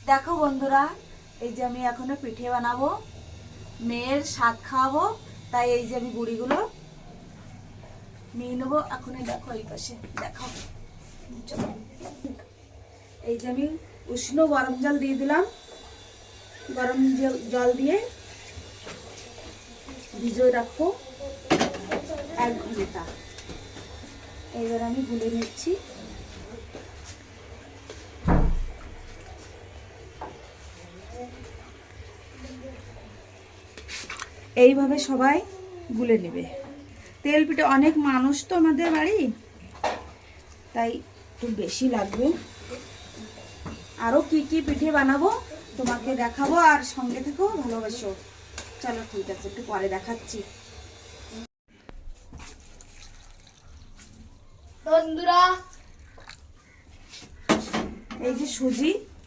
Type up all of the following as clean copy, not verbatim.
দেখো বন্ধুরা, এই যে আমি এখনো পিঠে বানাবো, মেয়ের স্বাদ খাওয়াবো, তাই এই যে আমি গুঁড়িগুলো নিয়ে নেবো। এখনই দেখো এই পাশে দেখো, চলো এই যে আমি উষ্ণ গরম জল দিয়ে দিলাম। গরম জল দিয়ে ভিজিয়ে রাখবো 1 ঘন্টা। এইবার আমি গুলে নিচ্ছি। এইভাবে সবাই গুলে নেবে। তেল পিঠে অনেক মানুষ তো আমাদের বাড়ি, তাই একটু বেশি লাগবে। আরো কি কি পিঠে বানাবো তোমাকে দেখাবো, আর সঙ্গে থেকেও ভালোবাসো। চলো ঠিক আছে, একটু পরে দেখাচ্ছি। বন্ধুরা এই যে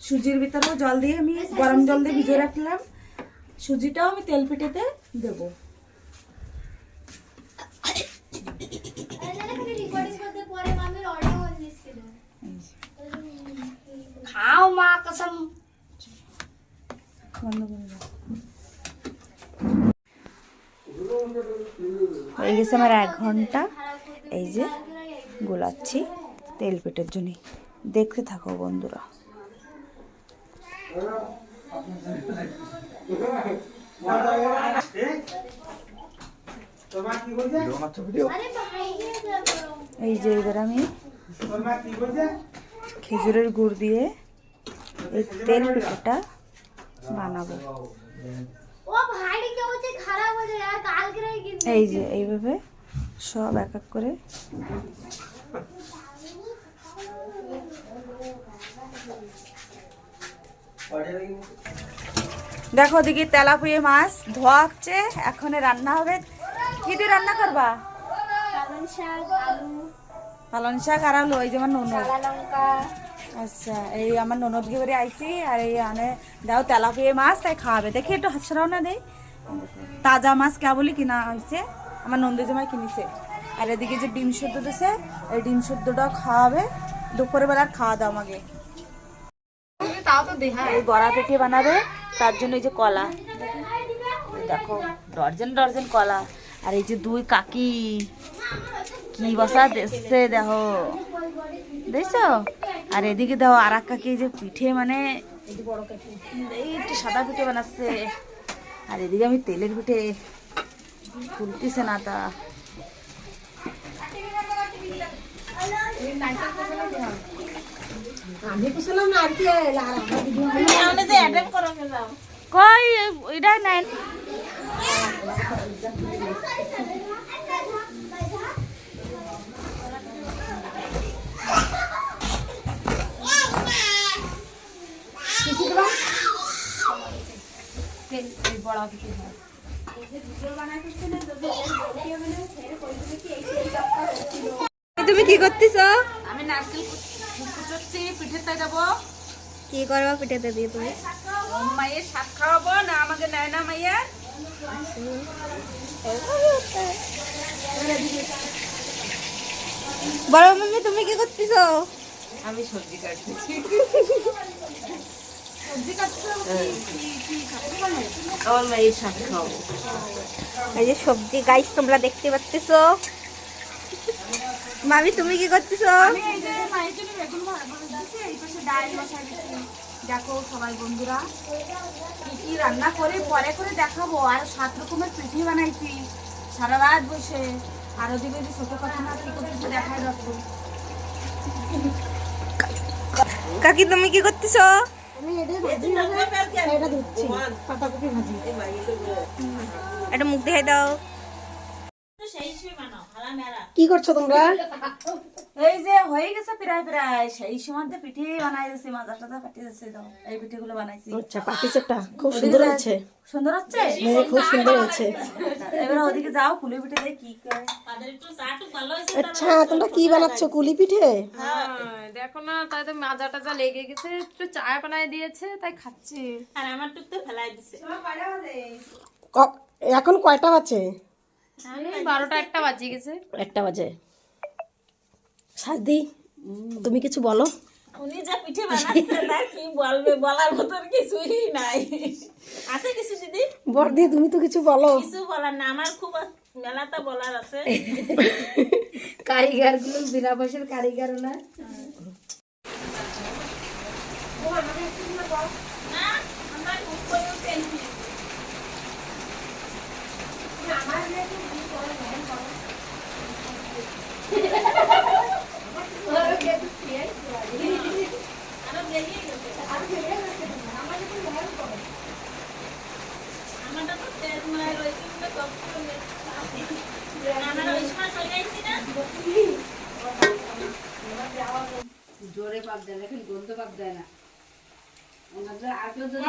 সুজির ভিতরেও জল দিয়ে আমি গরম জল দিয়ে ভিজিয়ে রাখলাম। সুজিটাও আমি তেল পিঠেতে দেবো। খাও মা কসম। হয়ে গেছে আমার 1 ঘন্টা। এই যে গোলাচ্ছি তেল পিঠের জন্য, দেখতে থাকো বন্ধুরা। এই যে এবার আমি খেজুরের গুড় দিয়ে এই তেল পিঠাটা বানাবো। এই যে এইভাবে সব এক এক করে দেখো, ওদিকে তেলাপুয়ে মাছ ধোয়া হচ্ছে, এখন রান্না হবে। কি দিয়ে রান্না করবা? পালং শাক আর আলু। এই যে আমার ননদ। আচ্ছা, এই আমার ননদ ঘরে আইছি, আর এই আনে দাও তেলাপুয়ে মাছ, তাই খাওয়াবে। দেখি একটু হাতছাড়াও না দেই। তাজা মাছ কেবলই কিনা হয়েছে, আমার নন্দী জামাই কিনেছে। আর এদিকে যে ডিম সেদ্ধ দিছে, এই ডিম সেদ্ধটাও খাওয়াবে। দুপুরের বেলার খাওয়া দাও আমাকে। এই বড়া পিঠে বানাবে, তার জন্য এই যে কলা দেখো, ডর্জন ডর্জন কলা। আর এই যে 2 কাকি কি বসা দেখছে দেখো, দেখছো? আর এদিকে দেখো আর এক কাকি যে পিঠে, মানে এই একটু সাদা পিঠে বানাচ্ছে। আর এদিকে আমি তেলের পিঠে ফুলতেছে না তা। কই এটা নাই। তুমি কি করতেছো? আমি নারকেল কুচোচ্ছি, পিঠেতে দেবো। কি করবা পিঠাতে দিয়ে তুমি? মায়ের শাক খাওয়াবো না, আমাকে নেয় না মাইয়া। বড় মাম্মি তুমি কি করতেছো? আমি সবজি কাটতেছি। সবজি কাটছো? আমার মায়ের শাক খাওয়াবো। এই যে সবজি গাইস তোমরা দেখতে পাচ্তেছো। মামি তুমি কি করতেছো? আমি এই যে মায়ের জন্য বেগুন ভাজতেছি, এই পাশে ডাল বসাই দিচ্ছি। দেখো সবাই বন্ধুরা, কি কি রান্না করে পরে করে দেখাবো। আর 7 রকমের পিঠে বানাইছি সারা রাত বসে। আর ওদিকে যে ছোট কথা না কি করতেছি দেখাই রাখবো। কাকি তুমি কি করতেছো? এটা মুখ দেখাই দাও। কি করছো তোমরা? এই যে হয়ে গেছে প্রায় প্রায়, সেই সময় পিঠে বানাই দিয়েছি, মাজা টাজা পাঠিয়ে দিচ্ছে। এই পিঠেগুলো বানাইছি। আচ্ছা, পাটিসাপটা খুব সুন্দর হয়েছে। সুন্দর হচ্ছে? হ্যাঁ, খুব সুন্দর হয়েছে। এবার ওদিকে যাও, কুলি পিঠে দিয়ে কি করে। আচ্ছা, তোমরা কি বানাচ্ছো? কুলি পিঠে? দেখো না, তাই তো মাজা টাজা লেগে গেছে, একটু চা বানায় দিয়েছে, তাই খাচ্ছি। আর আমার টুক তো ফেলাই দিছে। এখন কয়টা বাজে? 12টা 1টা বাজে গেছে। 1টা বাজে। সাদি, তুমি কিছু বলো। উনি যা পিঠে বানাচ্ছে তার কি বলবে, বলার মতন কিছুই নাই। আছে কিছু দিদি? বর্দি তুমি তো কিছু বলো। কিছু বলার না, আমার খুব মেলাটা বলার আছে। কারিগর গুলো বিনা পয়সার কারিগর না। জোরে পাক দেয়, দেখেন গন্ধ পাক দেয় না। ওনাদের আগে যদি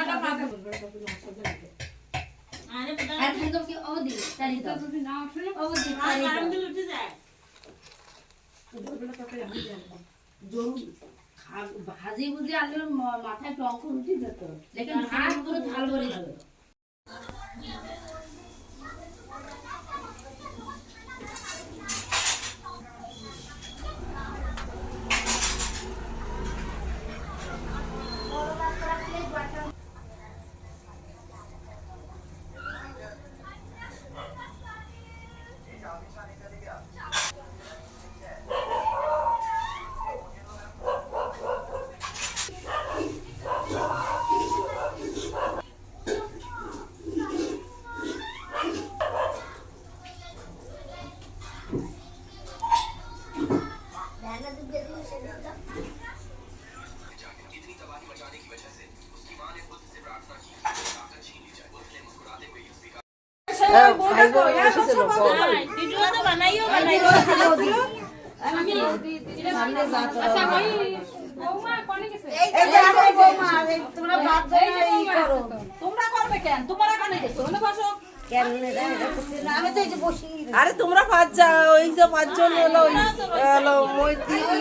আর কিন্তু কি অবধি তারি দাও যদি না আসে অবধি তারি দাও উঠে যায়। ভাজি বুঝি আলুর মাথায় টঙ্ক উঠে যেত, লেকিন ভাত পুরো ঝাল ভরে যাবে। ভিডিও তো বানাইও বানাইও। আচ্ছা ওই বৌমা কোনে গেছে? তোমরা ভাত এই করো। তোমরা করবে কেন? তোমরা কেন গেছো? ওখানে বসো। আমি তো এই যে বসি। আরে তোমরা ওই যে 5 জন হলো মই দিদি।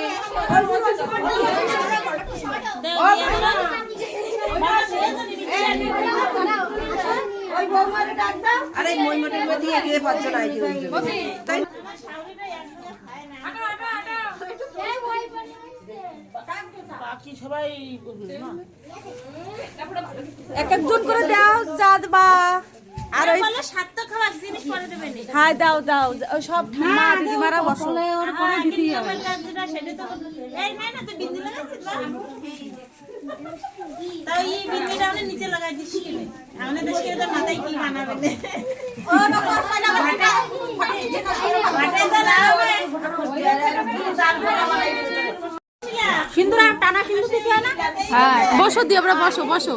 আরে মই মটর মধ্যে দিয়ে 5 জন আইছে ওই জন্য। তাই বাকি সবাই এক একজন করে দাও যা দেবা। আর ওই বলে সাতটা খাওয়ার জিনিস পরে দেবেন। হ্যাঁ দাও দাও ওই সব মা দিদিমারা বসলে ওর পরে দিতে হবে। সেটা তো এই নাই না, তো বিন্দি লাগাইছিস না? তাই এই বিন্দিটা আমরা নিচে লাগাই দিছি কেন? আমাদের দেশে তো মাথায় কি বানাবেন? ও না করবে না ভাটা। ভাটা তো না হবে। সিন্দুর আর টানা সিন্দুর দিতে হয় না? হ্যাঁ বসো দি, আমরা বসো বসো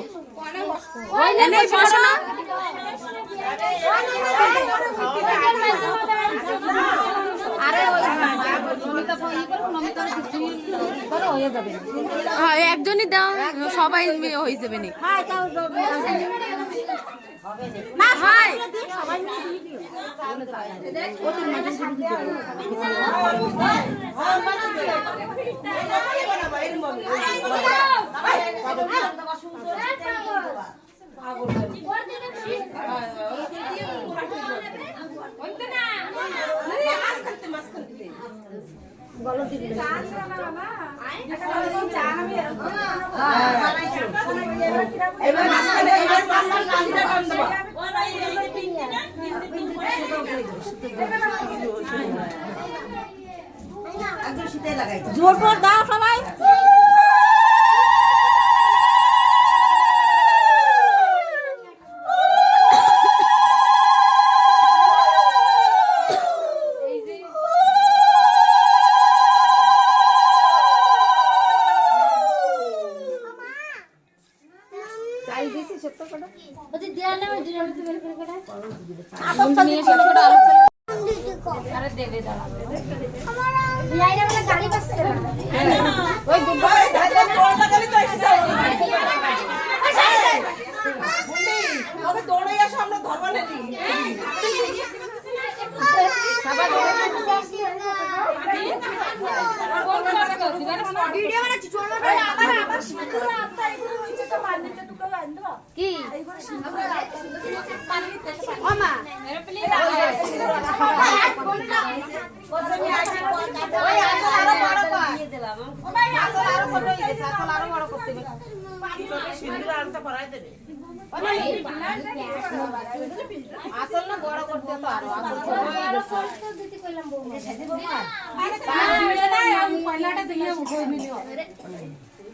এনে বসো না। হ্যাঁ একজনই দাও, সবাই হয়ে যাবে না। হাই জোর করে দাও সবাই। কি আসল না বড় করতে তো আরো আসল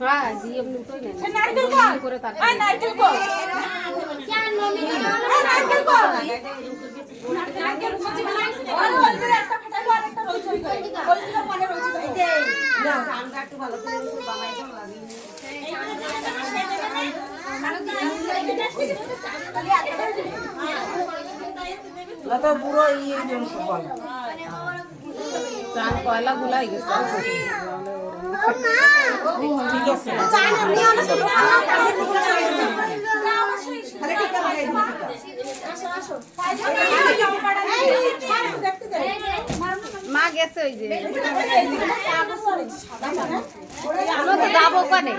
হ্যাঁ জি এমনি উঠোই না করে তার পুরো ইয়ে চান কয়লা গুলাই গেছে ঠিক আছে মা গেছে ওই যে আমরা তো যাবো ওখানে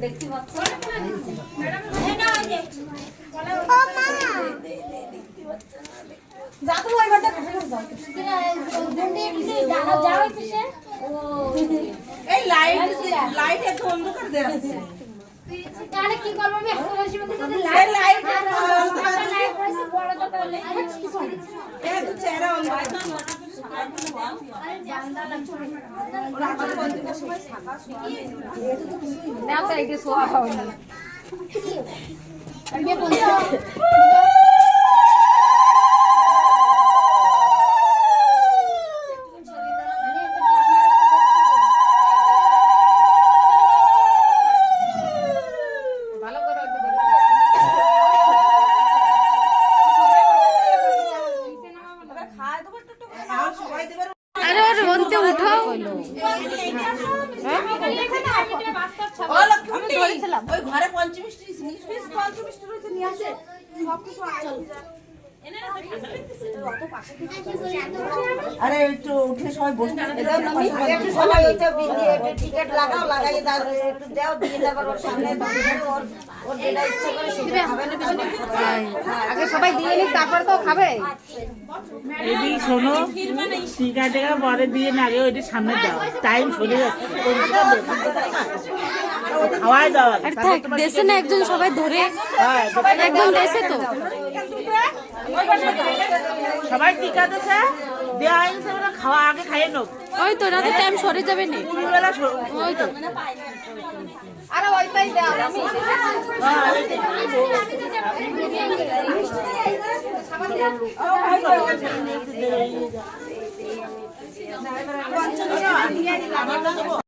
দেখতে পাচ্ছ এই লাইট এত অন্ধকার দেয়া আছে তাহলে কি করব আমি এত বেশি মধ্যে যদি লাইট লাইট রয়েছে বড় তো তাহলে এত চেহারা অন্ধকার না তো এই যে সোয়া হয়নি আরে ওর রন্তে উঠাও ওই ঘরে পঞ্চমিষ্টি পঞ্চমিষ্টি রয়েছে নিয়ে আসে সবকিছু আরে একটু উঠে সবাই বসতে একটু সবাই ওইটা টিকিট লাগাও লাগাইয়ে দাও একটু দাও দিয়ে দেবার ওর সামনে ওর যেটা ইচ্ছা করে সেটা খাবে না আগে সবাই দিয়ে নিক তারপর তো খাবে এদি শোনো টিকাটা পরে দিয়ে না আগে ওইটা সামনে দাও টাইম চলে যাচ্ছে খাওয়াই দাও আর থাক দেশে না একজন সবাই ধরে একজন দেশে তো সবাই টিকা দিছে দেওয়া হয়েছে বলে খাওয়া আগে খাইয়ে নেব ওই তো রাতে টাইম সরে যাবে না দুপুরবেলা ওই তো আরে ওইটাই দাও আমি